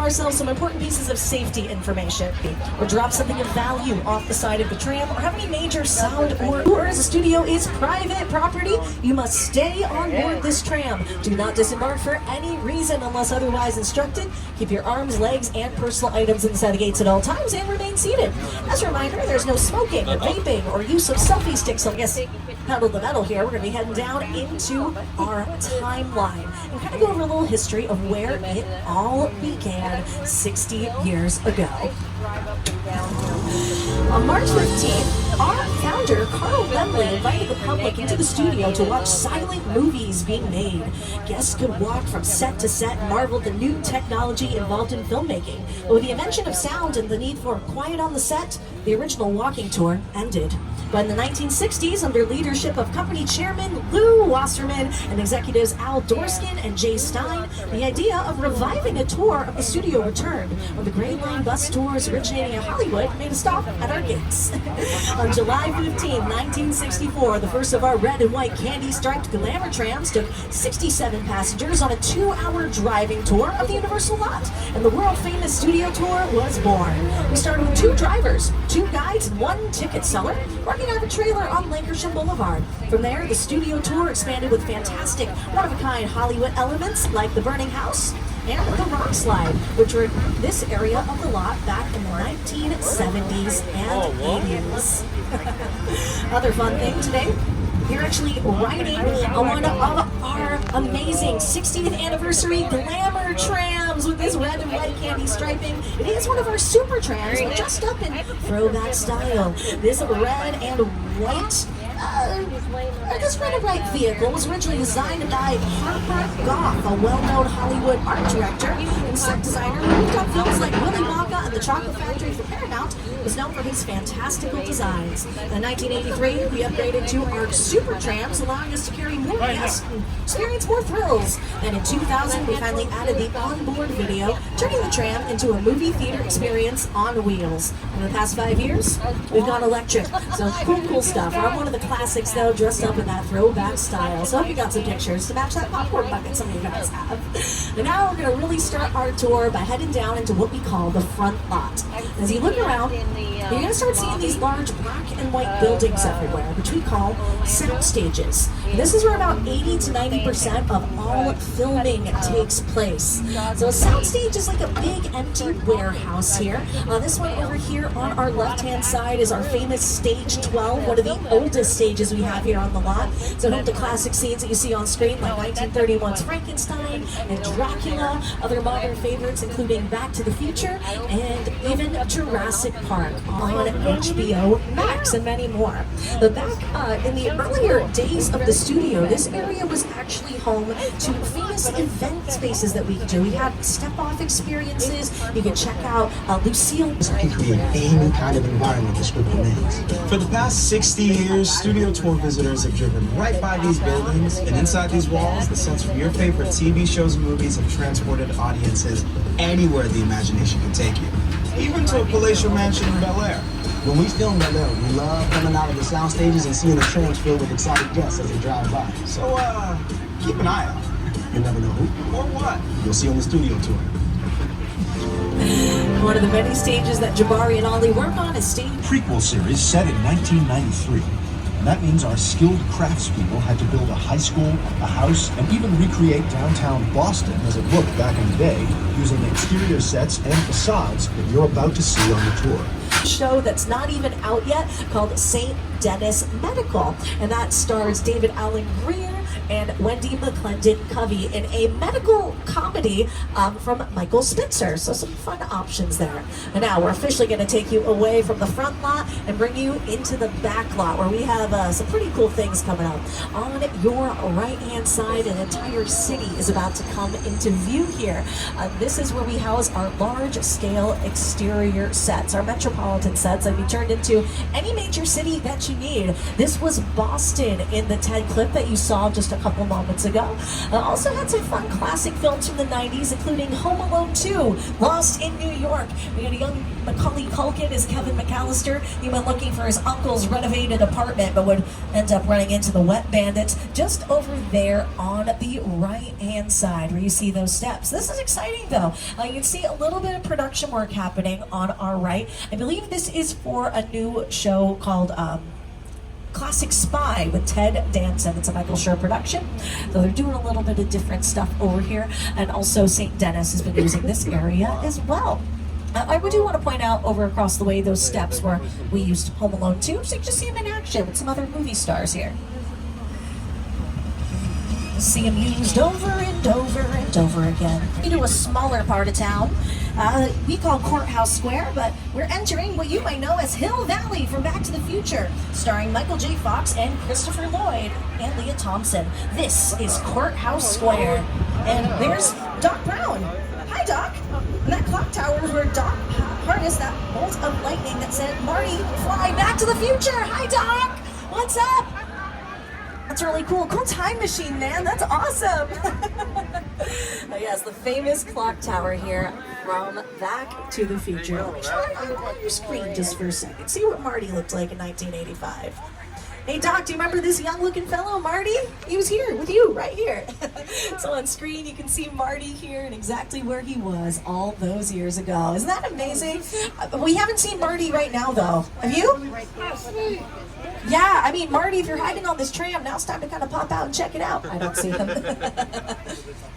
ourselves some important pieces of safety information, or drop something of value off the side of the tram, or have any major sound or as the studio is private property, you must stay on board this tram. Do not disembark for any reason unless otherwise instructed. Keep your arms, legs, and personal items inside the gates at all times and remain seated. As a reminder, there's no smoking, vaping, or use of selfie sticks. So I guess pedal the metal here. We're going to be heading down into our timeline and kind of go over a little history of where it all began 60 years ago. On March 15th, our founder, Carl Lemley, invited the public into the studio to watch silent movies being made. Guests could walk from set to set and marvel at the new technology involved in filmmaking. But with the invention of sound and the need for quiet on the set, the original walking tour ended. But in the 1960s, under leadership of company chairman Lou Wasserman and executives Al Dorskin and Jay Stein, the idea of reviving a tour of the studio returned when the Gray Line bus tours originating in Hollywood made a stop at our gates. On July 15, 1964, the first of our red and white candy-striped glamour trams took 67 passengers on a 2-hour driving tour of the Universal Lot, and the world-famous studio tour was born. We started with 2 drivers, 2 guides, and 1 ticket seller, working out of a trailer on Lancashire Boulevard. From there, the studio tour expanded with fantastic, one-of-a-kind Hollywood elements like the burning house and the rock slide, which were in this area of the lot back in the 1970s and 80s. Other fun thing today, you're actually riding on one of our amazing 60th anniversary glamour trams with this red and white candy striping. It is one of our super trams, but dressed up in throwback style. This red and white this red and white vehicle was originally designed by Harper Goff, a well-known Hollywood art director and set designer who worked on films like Willy Wonka and the Chocolate Factory for Paramount, was known for his fantastical designs. In 1983, we upgraded to our super trams, allowing us to carry more guests and experience more thrills. Then in 2000, we finally added the onboard video, turning the tram into a movie theater experience on wheels. In the past 5 years, we've gone electric. So cool stuff. We're on one of the classics, though, dressed up in that throwback style. So I hope you got some pictures to match that popcorn bucket some of you guys have. And now we're going to really start our tour by heading down into what we call the front lot. As you look around, you're going to start seeing these large black and white buildings everywhere, which we call sound stages. And this is where about 80 to 90% of all filming takes place. So a sound stage is like a big empty warehouse here. This one over here on our left-hand side is our famous Stage 12, one of the oldest stages we have here on the lot. So home to classic scenes that you see on screen like 1931's Frankenstein and Dracula, other modern favorites including Back to the Future and even Jurassic Park on HBO Max and many more. But back in the earlier days of the studio, this area was actually home to famous event spaces that we could do. We had step-off experiences. You could check out Lucille. I can create any kind of environment the script demands. For the past 60 years, studio tour visitors have driven right by these buildings, and inside these walls, the sets from your favorite TV shows and movies have transported audiences anywhere the imagination can take you, even to a palatial mansion in Bel Air. When we film Bel Air, we love coming out of the sound stages and seeing the trams filled with excited guests as they drive by. So, keep an eye out. You never know who Or what? you'll see on the studio tour. One of the many stages that Jabari and Ollie work on is stage Prequel series set in 1993. And that means our skilled craftspeople had to build a high school, a house, and even recreate downtown Boston as it looked back in the day, using exterior sets and facades that you're about to see on the tour. show that's not even out yet called St. Dennis Medical, and that stars David Allen Greer and Wendy McClendon Covey in a medical comedy from Michael Spitzer. So some fun options there. And now we're officially going to take you away from the front lot and bring you into the back lot where we have some pretty cool things coming up. On your right-hand side, an entire city is about to come into view here. This is where we house our large-scale exterior sets, our metropolitan sets that can be turned into any major city that you need. This was Boston in the TED clip that you saw just a a couple moments ago. Also had some fun classic films from the 90s, including Home Alone 2, Lost in New York. We got a young Macaulay Culkin as Kevin McAllister. He went looking for his uncle's renovated apartment, but would end up running into the wet bandits just over there on the right-hand side where you see those steps. This is exciting, though. You can see a little bit of production work happening on our right. I believe this is for a new show called Classic Spy with Ted Danson. It's a Michael Schur production. So they're doing a little bit of different stuff over here. And also St. Dennis has been using this area as well. I do want to point out over across the way those steps where we used Home Alone 2, so you can just see him in action with some other movie stars here. See him used over and over and over again. Into a smaller part of town. We call Courthouse Square, but we're entering what you might know as Hill Valley from Back to the Future, starring Michael J. Fox and Christopher Lloyd and Leah Thompson. This is Courthouse Square. And there's Doc Brown. Hi, Doc. And that clock tower is where Doc harnessed that bolt of lightning that said, "Marty, fly back to the future." Hi, Doc. What's up? That's really cool. Cool time machine, man. That's awesome. Yes, the famous clock tower here from Back to the Future. Let me try it on your screen just for a second. See what Marty looked like in 1985. Hey, Doc, do you remember this young-looking fellow, Marty? He was here with you, right here. So on screen, you can see Marty here and exactly where he was all those years ago. Isn't that amazing? We haven't seen Marty right now, though. Have you? Yeah, I mean, Marty, if you're hiding on this tram, now it's time to kind of pop out and check it out. I don't see him.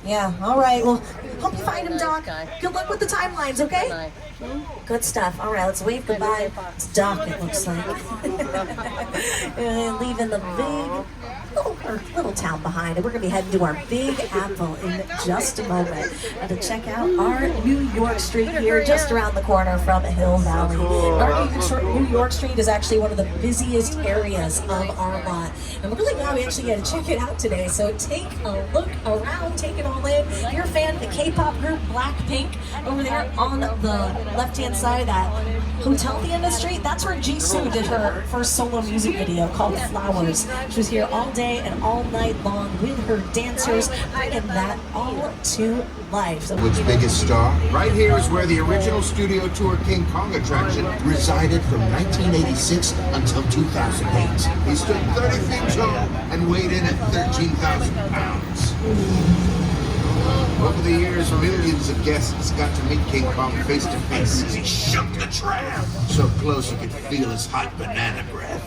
Yeah, all right. Well, hope you find him, Doc. Good luck with the timelines, okay? Good stuff. All right, let's wave goodbye. It's Doc, it looks like. And leaving the big little town behind. And we're going to be heading to our Big Apple in just a moment. And to check out our New York Street here, just around the corner from Hill Valley. Our New York Street is actually one of the busiest areas of our lot. And we're really glad we actually get to check it out today. So take a look around, take it all in. If you're a fan of the K-pop group Blackpink, over there on the left-hand side of that hotel at the end of the street, that's where Jisoo did her first solo music video called Flowers. She was here all day and all night long with her dancers, bringing that all to life. So Which biggest star? Right here is where the original studio tour King Kong attraction resided from 1986 until 2008. He stood 30 feet tall and weighed in at 13,000 pounds. Over the years, millions of guests got to meet King Kong face to face as he shook the tram. So close you could feel his hot banana breath.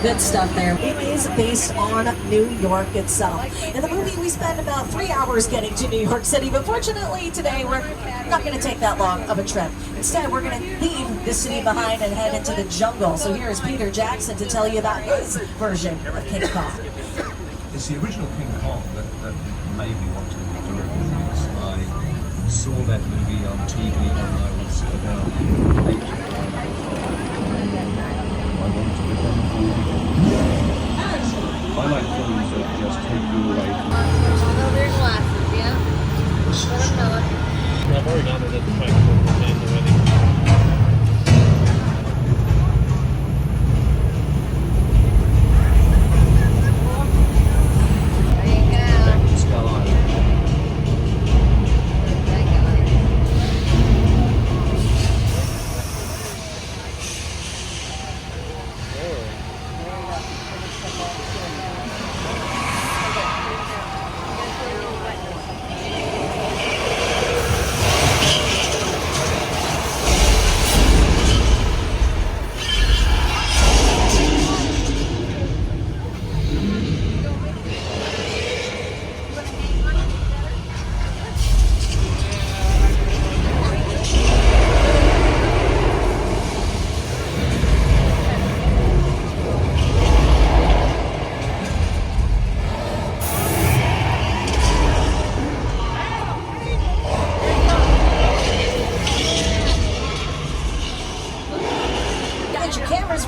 Good stuff there. It is based on New York itself. In the movie, we spend about 3 hours getting to New York City, but fortunately today we're not going to take that long of a trip. Instead, we're going to leave the city behind and head into the jungle. So here is Peter Jackson to tell you about his version of King Kong. It's the original King Kong that made me want to direct movies. I saw that movie on TV when I was about 8 years old. I wanted to become a movie. I like films that just take you away from Their glasses, yeah? Let them know it. I've already done it at the Frankfurt already.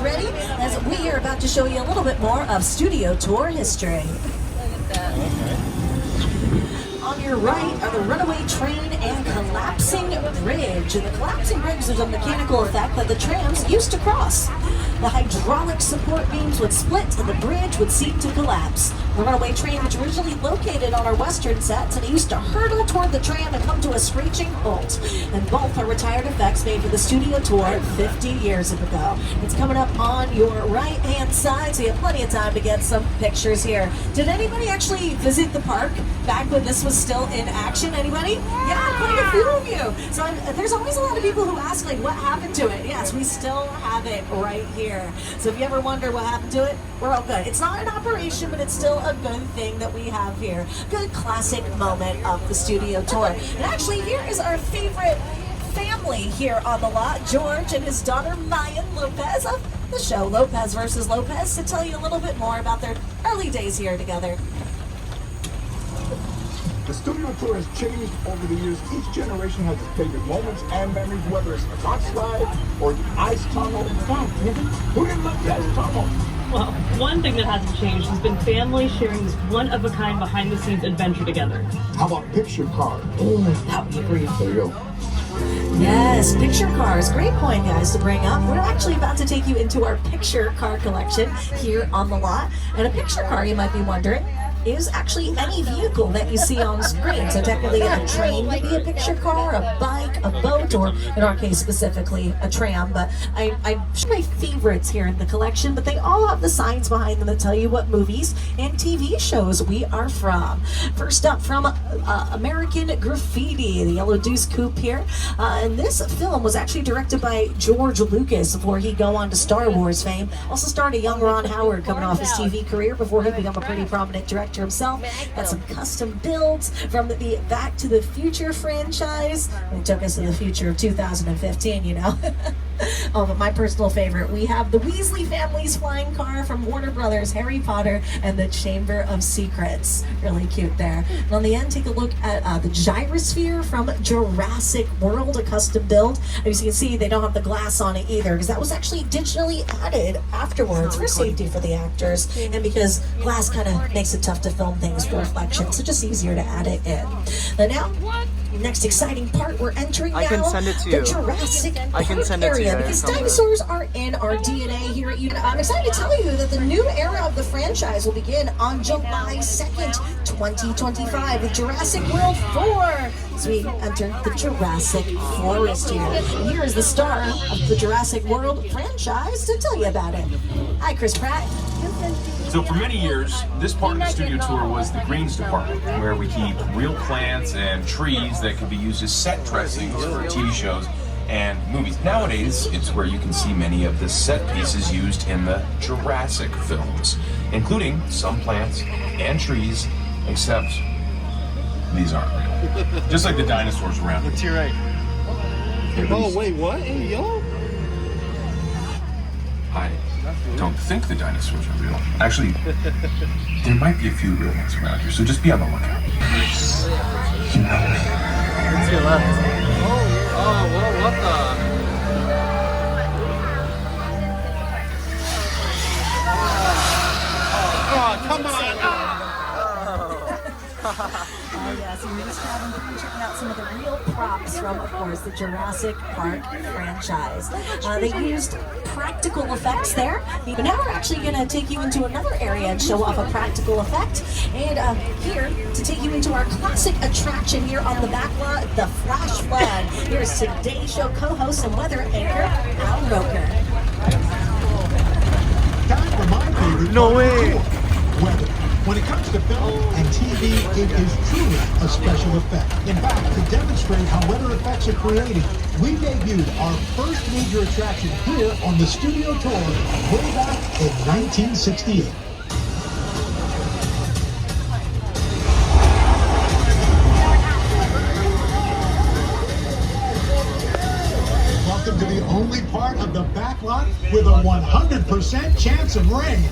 Ready? As we are about to show you a little bit more of studio tour history. Look at that. on your right are the Runaway train and collapsing bridge. The collapsing bridge is a mechanical effect that the trams used to cross. The hydraulic support beams would split and the bridge would seem to collapse. The Runaway train was originally located on our western sets, and it used to hurtle toward the tram and come to a screeching halt. And both are retired effects made for the studio tour 50 years ago. It's coming up on your right-hand side, so you have plenty of time to get some pictures here. Did anybody actually visit the park back when this was still in action? Anybody? Yeah, quite a few of you. So there's always a lot of people who ask, like, what happened to it? Yes, we still have it right here. So if you ever wonder what happened to it, we're all good. It's not an operation, but it's still a good thing that we have here. Good classic moment of the studio tour. And actually, here is our favorite family here on the lot, George and his daughter Mayan Lopez of the show Lopez versus Lopez, to tell you a little bit more about their early days here together. The studio tour has changed over the years. Each generation has its favorite moments and memories, whether it's a rock slide or the ice tunnel. Who didn't love the ice tunnel? Well, one thing that hasn't changed has been families sharing this one-of-a-kind behind-the-scenes adventure together. How about picture card? That would be great. There you go. Yes, picture cars. Great point, guys, to bring up. We're actually about to take you into our picture car collection here on the lot. And a picture car, you might be wondering, is actually any vehicle that you see on screen. So technically a train would be a picture car, a bike, a boat, or in our case specifically a tram. But I'm my favorites here in the collection, but they all have the signs behind them that tell you what movies and TV shows we are from. First up, from American Graffiti, the Yellow Deuce Coupe here. And this film was actually directed by George Lucas before he'd go on to Star Wars fame. Also starred a young Ron Howard coming off his TV career before he'd become a pretty prominent director himself. Got some custom builds from the Back to the Future franchise. It took us to the future of 2015, you know. Oh, but my personal favorite, we have the Weasley family's flying car from Warner Brothers, Harry Potter and the Chamber of Secrets. Really cute there. And on the end, take a look at the gyrosphere from Jurassic World, a custom build. As you can see, they don't have the glass on it either, because that was actually digitally added afterwards for safety for the actors, and because glass kind of makes it tough to film things for reflection, so just easier to add it in. And now, next exciting part, we're entering now the Jurassic Park area, because dinosaurs are in our DNA here at UW. I'm excited to tell you that the new era of the franchise will begin on July 2nd, 2025 with Jurassic World 4. So we enter the Jurassic Forest here. And here is the star of the Jurassic World franchise to tell you about it. Hi, Chris Pratt. So for many years, this part of the studio tour was the greens department, where we keep real plants and trees that could be used as set dressings for TV shows and movies. Nowadays, it's where you can see many of the set pieces used in the Jurassic films, including some plants and trees, except these aren't real. Just like the dinosaurs around here. To your right. Oh, wait, what? Hey, yo? I don't think the dinosaurs are real. Actually, there might be a few real ones around here, so just be on the lookout. You know me. To your left. Oh, well, what the? Oh, come on! Oh yes, we were just having fun checking out some of the real props from, of course, the Jurassic Park franchise. They used practical effects there, but now we're actually going to take you into another area and show off a practical effect. And here, to take you into our classic attraction here on the back lot, the Flash Flood. Here's today's show co-host and weather anchor, Al Roker. Time for my favorite. No way! Weather. When it comes to film and TV, it is truly a special effect. In fact, to demonstrate how weather effects are created, we debuted our first major attraction here on the studio tour way back in 1968. Welcome to the only part of the back lot with a 100% chance of rain.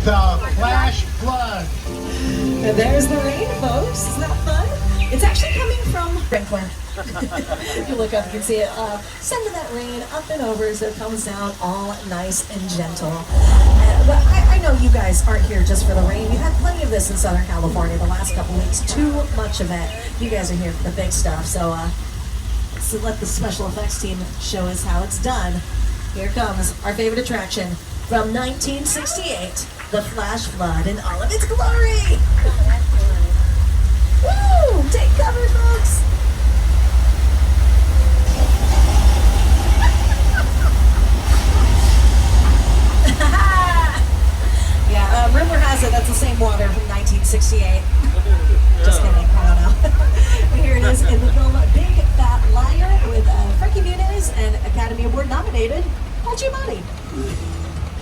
The Flash Flood. And there's the rain, folks. Isn't that fun? It's actually coming from sprinkler. If you look up, you can see it sending that rain up and over so it comes down all nice and gentle. But I know you guys aren't here just for the rain. We've had plenty of this in Southern California the last couple weeks. Too much of it. You guys are here for the big stuff. So let the special effects team show us how it's done. Here comes our favorite attraction from 1968, the Flash Flood in all of its glory. Woo! Take cover, folks! Yeah, rumor has it that's the same water from 1968. Just kidding, I don't know. Here it is in the film Big Fat Liar with Frankie Muniz and Academy Award nominated Paul Giamatti.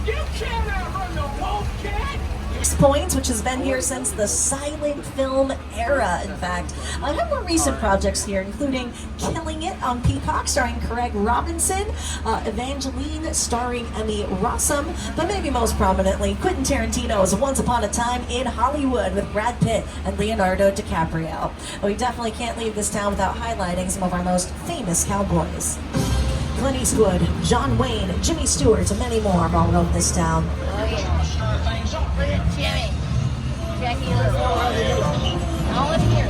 You can't outrun the Wolfcat! 6 points, which has been here since the silent film era, in fact. I have more recent projects here, including Killing It on Peacock, starring Craig Robinson, Evangeline, starring Emmy Rossum, but maybe most prominently, Quentin Tarantino's Once Upon a Time in Hollywood with Brad Pitt and Leonardo DiCaprio. We definitely can't leave this town without highlighting some of our most famous cowboys. Clint Eastwood, John Wayne, Jimmy Stewart, and many more have all roamed this town. Oh yeah. Look at Jimmy. Jackie, let's go. All in here.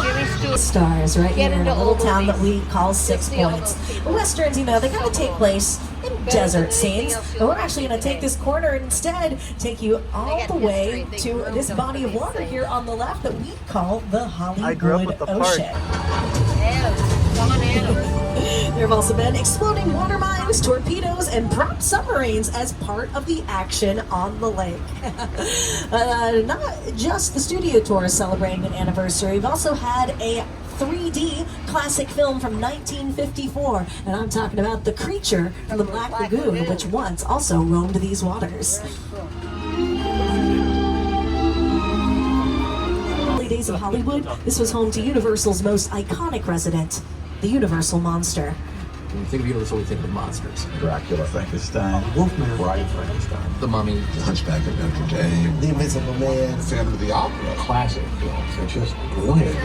Jimmy Stewart. Stars right Get here in into a little old town that movies. we call 6 Points. Westerns, you know, they kind of take place in desert scenes, but we're actually going to take this corner and instead take you all the way to this body of water here on the left that we call the Hollywood Ocean. There have also been exploding water mines, torpedoes, and prop submarines as part of the action on the lake. Not just the studio tour is celebrating an anniversary. We've also had a 3D classic film from 1954, and I'm talking about The Creature from the Black Lagoon, which once also roamed these waters. Early days of Hollywood, this was home to Universal's most iconic resident, the Universal Monster. When you think of Universal, we think of monsters. Dracula, Frankenstein, Wolfman, Bride of Frankenstein, The Mummy, The Hunchback of Notre Dame, The Invisible Man, Phantom of the Opera. classic films. They're just brilliant.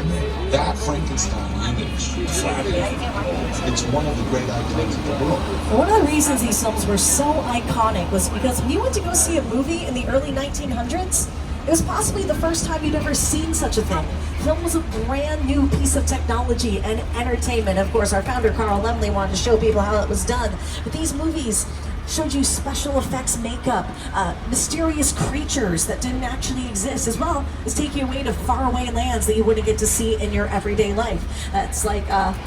That Frankenstein image, it's one of the great icons of the world. One of the reasons these films were so iconic was because when you went to go see a movie in the early 1900s, it was possibly the first time you'd ever seen such a thing. Film was a brand new piece of technology and entertainment. Of course, our founder, Carl Laemmle, wanted to show people how it was done. But these movies showed you special effects makeup, mysterious creatures that didn't actually exist, as well as take you away to faraway lands that you wouldn't get to see in your everyday life. It's like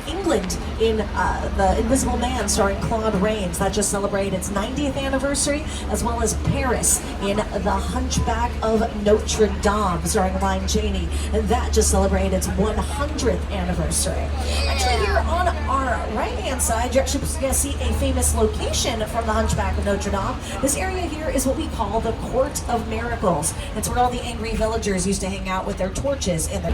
England in The Invisible Man starring Claude Rains. That just celebrated its 90th anniversary, as well as Paris in The Hunchback of Notre Dame starring Lon Chaney. And that just celebrated its 100th anniversary. Actually, here on our right-hand side, you're actually going to see a famous location from The Hunchback of Notre Dame. This area here is what we call the Court of Miracles. It's where all the angry villagers used to hang out with their torches in the...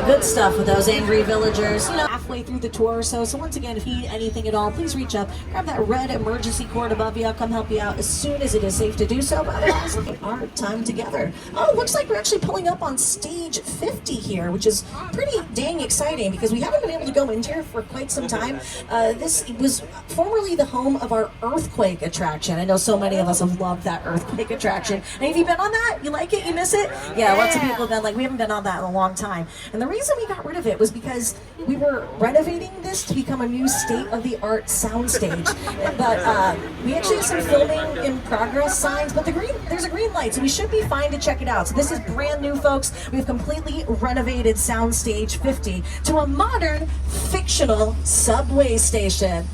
Good stuff with those angry villagers. You know, halfway through the tour or so. So once again, if you need anything at all, please reach up, grab that red emergency cord above you. I'll come help you out as soon as it is safe to do so. But otherwise, our time together. Oh, it looks like we're actually pulling up on stage 50 here, which is pretty dang exciting because we haven't been able to go in here for quite some time. This was formerly the home of our earthquake attraction. I know so many of us have loved that earthquake attraction. And have you been on that? You like it? You miss it? Yeah, lots of people have been like, we haven't been on that in a long time. And the reason we got rid of it was because we were renovating this to become a new state-of-the-art soundstage. But we actually have some filming in progress signs, but there's a green light, so we should be fine to check it out. So this is brand new, folks. We've completely renovated Soundstage 50 to a modern, fictional subway station.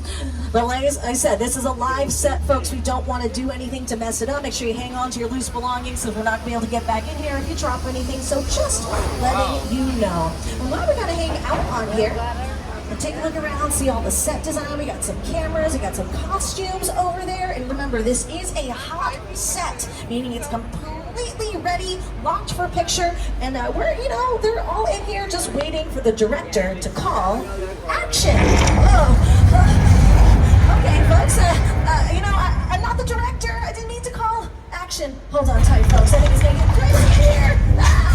But like I said, this is a live set, folks. We don't want to do anything to mess it up. Make sure you hang on to your loose belongings because we're not going to be able to get back in here if you drop anything. So just letting you know. And while we're going to hang out on here, and take a look around, see all the set design. We got some cameras, we got some costumes over there. And remember, this is a hot set, meaning it's completely ready, locked for picture. And we're, they're all in here just waiting for the director to call action. Oh. Okay, Okay, folks, I'm not the director. I didn't mean to call. Action. Hold on tight, folks. I think it's gonna get crazy here. Ah!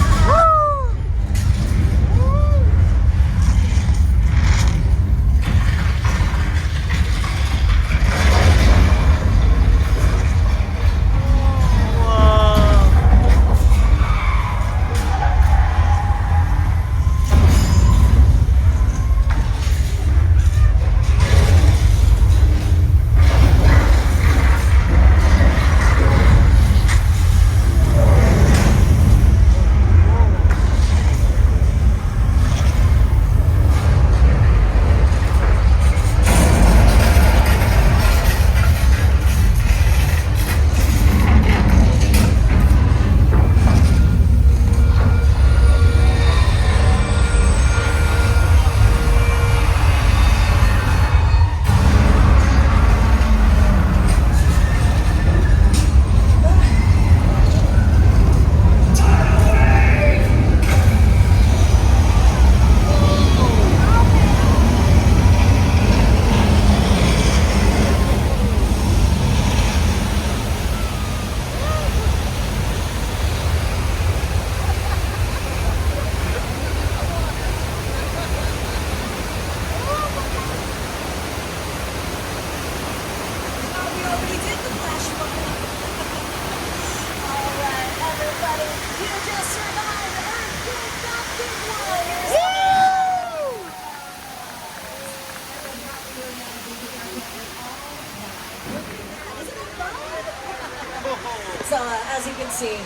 So as you can see,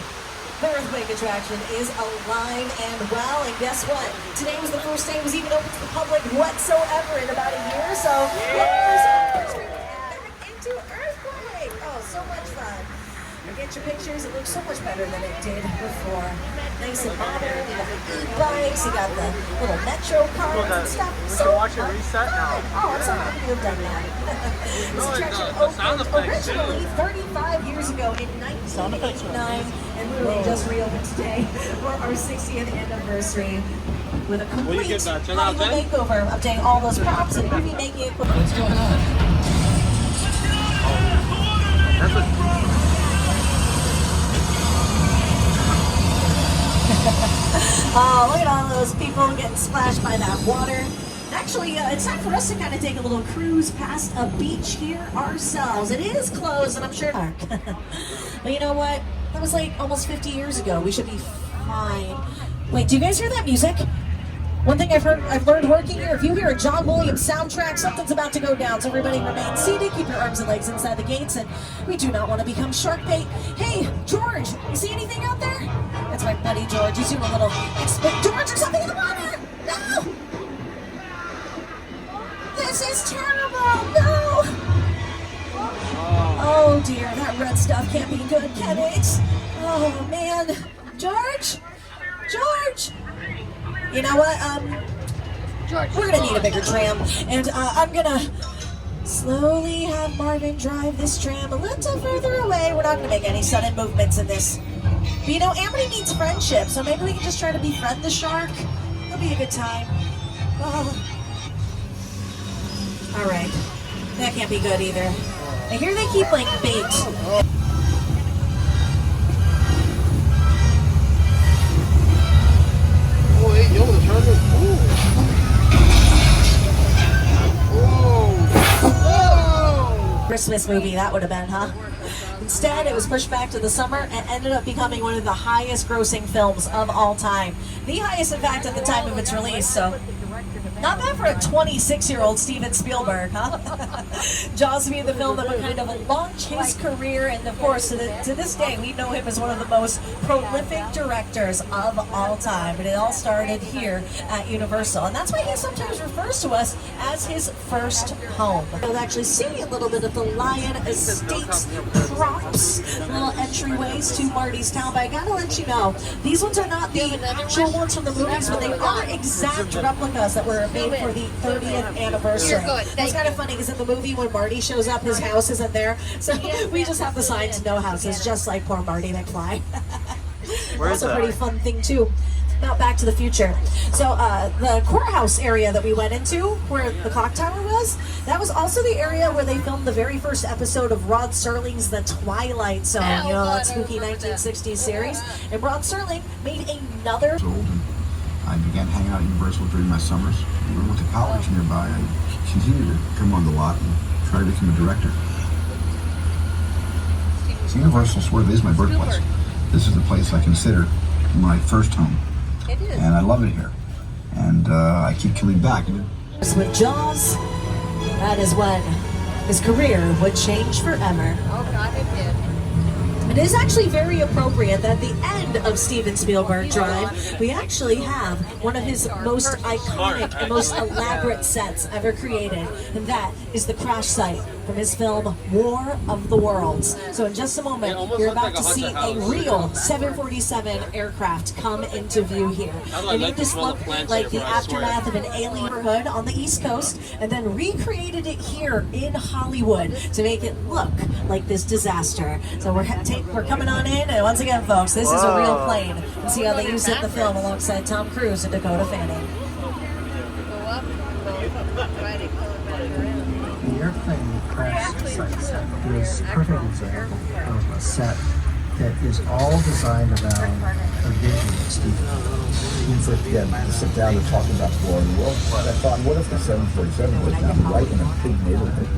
the earthquake attraction is alive and well, and guess what? Today was the first day it was even open to the public whatsoever in about a year, so back into earthquake. Oh, so much fun. You get your pictures, it looks so much better than it did before. Nice and modern, you got the e-bikes, you got the little metro cars and stuff. So watch it reset now. Oh, I'm so happy to have done that. This attraction opened originally 35 years ago in 1989, and literally just reopened today for our 60th anniversary with a complete Hollywood makeover, updating all those props and movie making equipment. What's going on? Oh, look at all those people getting splashed by that water. Actually, it's time for us to kind of take a little cruise past a beach here ourselves. It is closed, and I'm sure dark. But you know what? That was like almost 50 years ago. We should be fine. Wait, do you guys hear that music? One thing I've learned working here, if you hear a John Williams soundtrack, something's about to go down. So everybody remain seated, keep your arms and legs inside the gates, and we do not want to become shark bait. Hey, George, you see anything out there? That's my buddy George. He's doing a little George, there's something in the water! No! This is terrible! No! Oh dear, that red stuff can't be good, can it? Oh man. George? George! You know what, we're gonna need a bigger tram, and I'm gonna slowly have Marvin drive this tram a little further away. We're not gonna make any sudden movements in this. But you know, Amity needs friendship, so maybe we can just try to befriend the shark. It'll be a good time. Oh. Alright, that can't be good either. I hear they keep like bait. Oh, hey, yo, the turn was cool. Christmas movie that would have been, huh? Instead, it was pushed back to the summer and ended up becoming one of the highest grossing films of all time. The highest, in fact, at the time of its release, so not bad for a 26-year-old Steven Spielberg, huh? Jaws being the film that would kind of launch his career, and of course, to this day, we know him as one of the most prolific directors of all time. But it all started here at Universal, and that's why he sometimes refers to us as his first home. We'll actually see a little bit of the Lion Estates props, little entryways to Marty's town, but I gotta let you know, these ones are not the actual ones from the movies, but they are exact replicas that were made for the 30th anniversary. It's kind of funny because in the movie when Marty shows up, his house isn't there, so we just have the signs "No houses," just like poor Marty McFly. Also a pretty fun thing too. about Back to the Future. So the courthouse area that we went into, where the clock tower was, that was also the area where they filmed the very first episode of Rod Serling's The Twilight Zone, you know, that spooky 1960s series. And Rod Serling made another... I began hanging out at Universal during my summers. When I went to college nearby, I continued to come on the lot and try to become a director. Universal sort of is my birthplace. This is the place I consider my first home. It is. And I love it here. And I keep coming back. With Jaws, that is when his career would change forever. Oh God, it did. It is actually very appropriate that at the end of Steven Spielberg Drive, we actually have one of his most iconic and most elaborate sets ever created, and that is the crash site from his film War of the Worlds. So in just a moment, you're about to see a real 747 aircraft come into view here. They made this look like the aftermath of an alien neighborhood on the East Coast, and then recreated it here in Hollywood to make it look like this disaster. So we're coming on in, and once again, folks, this is a real plane. And see how they used it in the film alongside Tom Cruise and Dakota Fanning. The airplane crash site set is a perfect example of a set that is all designed around a vision of Steve. Even for to sit down and talk about War of the Worlds, I thought, what if the 747 was down right in a big neighborhood?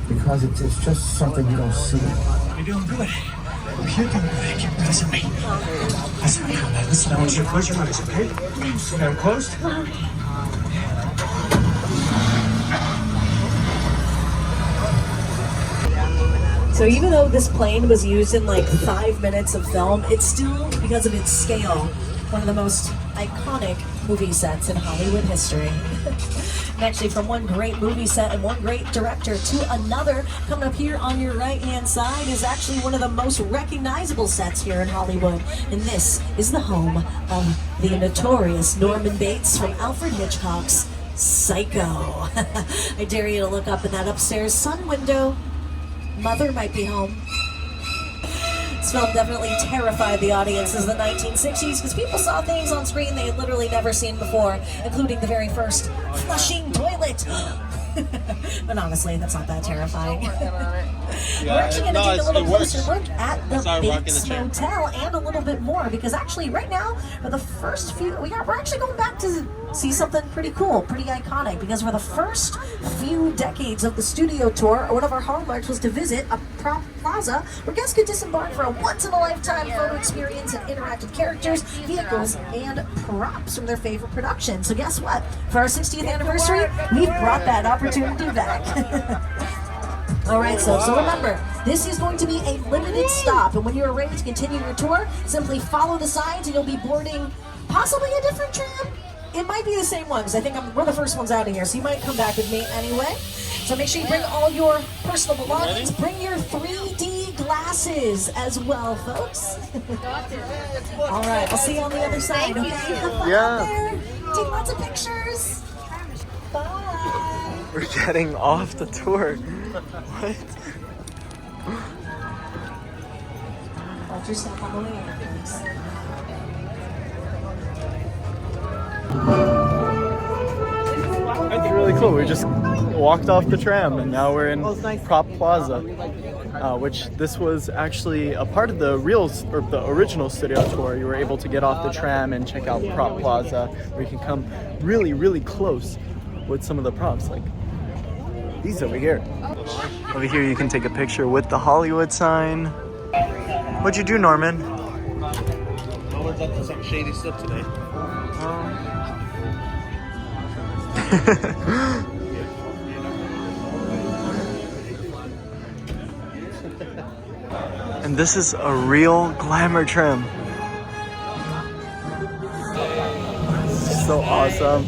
Because it's just something you don't see. You're doing good. You're doing good. Keep pressing me. Listen, I want you to close your eyes, okay? Now closed. So even though this plane was used in like 5 minutes of film, it's still, because of its scale, one of the most iconic movie sets in Hollywood history. And actually, from one great movie set and one great director to another, coming up here on your right-hand side is actually one of the most recognizable sets here in Hollywood. And this is the home of the notorious Norman Bates from Alfred Hitchcock's Psycho. I dare you to look up in that upstairs sun window. Mother might be home. This film definitely terrified the audiences in the 1960s because people saw things on screen they had literally never seen before, including the very first flushing toilet. But honestly, that's not that terrifying. We're actually going to take a little closer look at the Bates Motel and a little bit more, because actually right now, for the first few, we're actually going back to see something pretty cool, pretty iconic, because for the first few decades of the studio tour, one of our hallmarks was to visit a prop plaza where guests could disembark for a once-in-a-lifetime photo experience and interact with characters, vehicles, and props from their favorite productions. So guess what? For our 60th anniversary, we've brought that opportunity back. Alright, so remember, this is going to be a limited stop, and when you are ready to continue your tour, simply follow the signs and you'll be boarding possibly a different tram. It might be the same one, because I think we're the first ones out of here, so you might come back with me anyway. So make sure you bring all your personal belongings. Bring your 3D glasses as well, folks. Alright, I'll see you on the other side, okay? Have fun out there. Take lots of pictures. Bye. We're getting off the tour. What? Watch your step on the way out, please. It's really cool. We just walked off the tram and now we're in Prop Plaza, which this was actually a part of the original studio tour. You were able to get off the tram and check out Prop Plaza, where you can come really, really close with some of the props, like these over here. Over here you can take a picture with the Hollywood sign. What'd you do, Norman? Norman's up to some shady stuff today. And this is a real glamour trim. So awesome.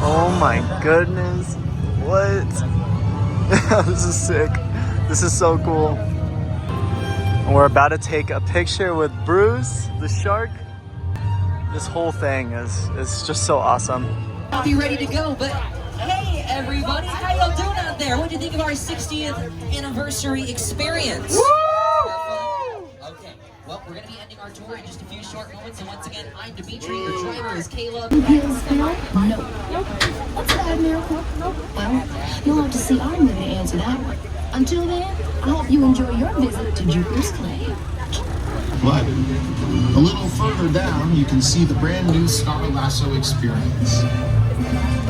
Oh my goodness. What? This is sick. This is so cool. And we're about to take a picture with Bruce, the shark. This whole thing is just so awesome. I'll be ready to go, but hey everybody, how y'all doing out there? What do you think of our 60th anniversary experience? Woo! Okay, Well, we're going to be ending our tour in just a few short moments, and once again, I'm Dimitri, your driver is Caleb. No. What's that, Miracle? Well, you'll have to see our movie to answer that one. Until then, I hope you enjoy your visit to Jupiter's Clay. But a little further down, you can see the brand new Star Lasso experience,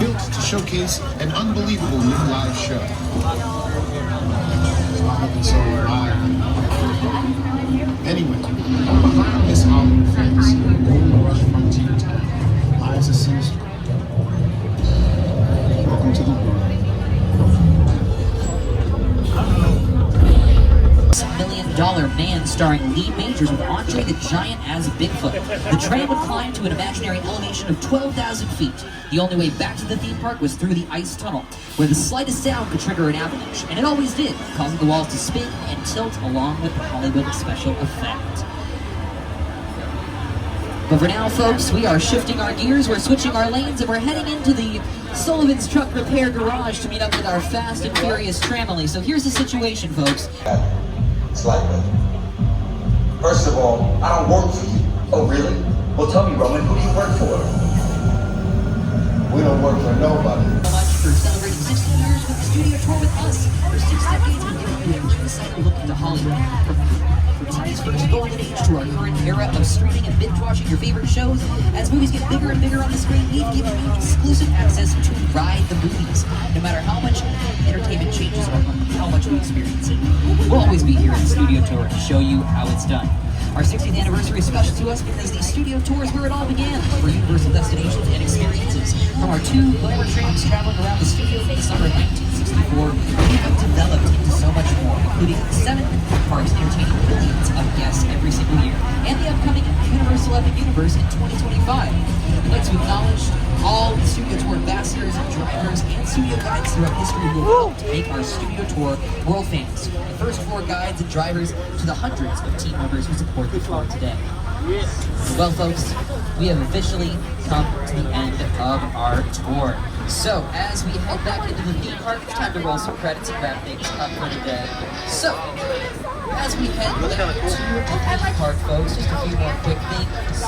built to showcase an unbelievable new live show. It's not looking so live. Anyway, behind this Hollywood fantasy, Gold Rush Frontier Town lies a sinister. Welcome to the world. $1 Million Man starring Lee Majors with Andre the Giant as Bigfoot. The train would climb to an imaginary elevation of 12,000 feet. The only way back to the theme park was through the ice tunnel, where the slightest sound could trigger an avalanche, and it always did, causing the walls to spin and tilt along with the Hollywood special effect. But for now, folks, we are shifting our gears, we're switching our lanes, and we're heading into the Sullivan's Truck Repair Garage to meet up with our Fast and Furious tramily. So here's the situation, folks. Slightly. First of all, I don't work for you. Oh, really? Well, tell me, Roman, who do you work for? We don't work for nobody. So much for celebrating 60 years with the studio tour with us. For 6 decades, we've been doing a cycle look into Hollywood. From TV's first golden age to our current era of streaming and binge-watching your favorite shows, as movies get bigger and bigger on the screen, we've given you exclusive access to ride the movies. No matter how much entertainment changes or how much we experience it, we'll always be here at the studio tour to show you how it's done. Our 60th anniversary is special to us because these studio tours where it all began for universal destinations and experiences. From our 2 glamour trains traveling around the studio in the summer of 1964, we have developed into so much more, including 7 parks entertaining millions of guests every single year, and the upcoming Universal Epic Universe in 2025. We'd like to acknowledge all the studio tour ambassadors, drivers, and studio guides throughout history who have helped to make our studio tour world famous. The first 4 guides and drivers to the hundreds of team members who support the tour today. Well, folks, we have officially come to the end of our tour. So, as we head back into the theme park, it's time to roll some credits and wrap things up for today. So, as we head back to the theme park, folks, just a few more quick things.